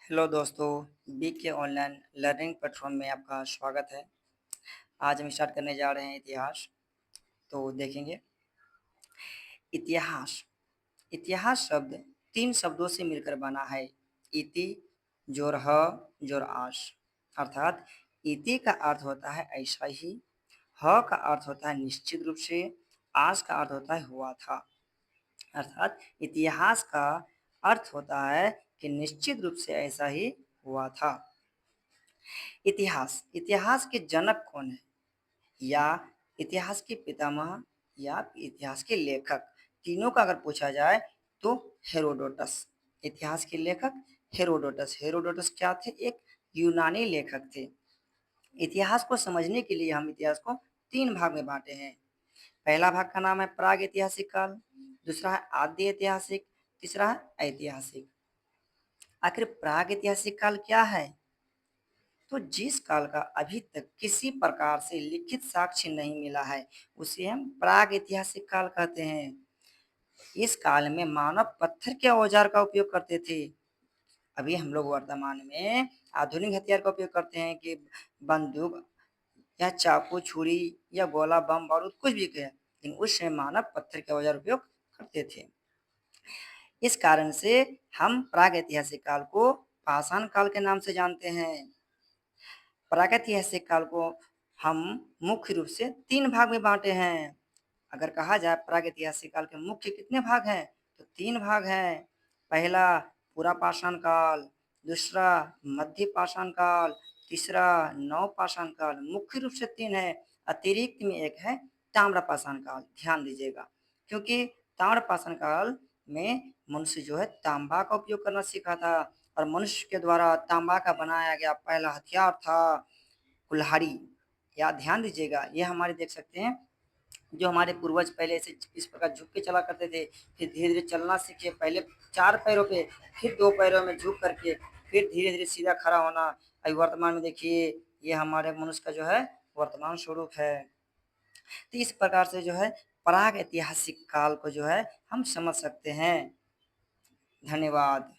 Hello दोस्तों, BK online learning platform में आपका स्वागत है। आज हम स्टार्ट करने जा रहे हैं इतिहास। तो देखेंगे इतिहास। इतिहास शब्द 3 शब्दों से मिलकर बना है। इति जोर ह जोर आस। अर्थात इति का अर्थ होता है ऐसा ही, ह का अर्थ होता है निश्चित रूप से, आस का अर्थ होता है हुआ था। अर्थात इतिहास का अर्थ होता है कि निश्चित रूप से ऐसा ही हुआ था। इतिहास इतिहास के जनक कौन है, या इतिहास के पितामह, या इतिहास के लेखक? तीनों का अगर पूछा जाए तो हेरोडोटस। इतिहास के लेखक हेरोडोटस। हेरोडोटस क्या थे? एक यूनानी लेखक थे। इतिहास को समझने के लिए हम इतिहास को 3 भाग में बांटे हैं। पहला भाग का नाम है प्राग ऐतिहासिक काल, दूसरा है आद्य ऐतिहासिक, तीसरा है ऐतिहासिक। आखिर प्राग ऐतिहासिक काल क्या है? तो जिस काल का अभी तक किसी प्रकार से लिखित साक्ष्य नहीं मिला है, उसे हम प्राग ऐतिहासिक काल कहते हैं। इस काल में मानव पत्थर के औजार का उपयोग करते थे। अभी हम लोग वर्तमान में आधुनिक हथियार का उपयोग करते हैं कि बंदूक या चाकू छुरी या गोला बम बारूद कुछ भी कहे, लेकिन उस समय मानव पत्थर के औजार उपयोग करते थे। इस कारण से हम प्राग ऐतिहासिक काल को पाषाण काल के नाम से जानते हैं। प्रागैतिहासिक काल को हम मुख्य रूप से 3 भाग में बांटे हैं। अगर कहा जाए प्रागैतिहासिक काल के मुख्य कितने भाग हैं, तो 3 भाग हैं। पहला पुरा पाषाण काल, दूसरा मध्य पाषाण काल, तीसरा नव पाषाण काल। मुख्य रूप से 3 है, अतिरिक्त में एक है ताम्र पाषाण काल। ध्यान दीजिएगा, क्योंकि ताम्र पाषाण काल में मनुष्य जो है तांबा का उपयोग करना सीखा था, और मनुष्य के द्वारा तांबा का बनाया गया पहला हथियार था कुल्हाड़ी। या ध्यान दीजिएगा, ये हमारे देख सकते हैं जो हमारे पूर्वज पहले से इस प्रकार झुक के चला करते थे, फिर धीरे धीरे चलना सीखे। पहले 4 पैरों पे, फिर 2 पैरों में झुक करके, फिर धीरे धीरे सीधा खड़ा होना। अभी वर्तमान में देखिए, ये हमारे मनुष्य का जो है वर्तमान स्वरूप है। तो इस प्रकार से जो है प्राग ऐतिहासिक काल को जो है हम समझ सकते हैं। धन्यवाद।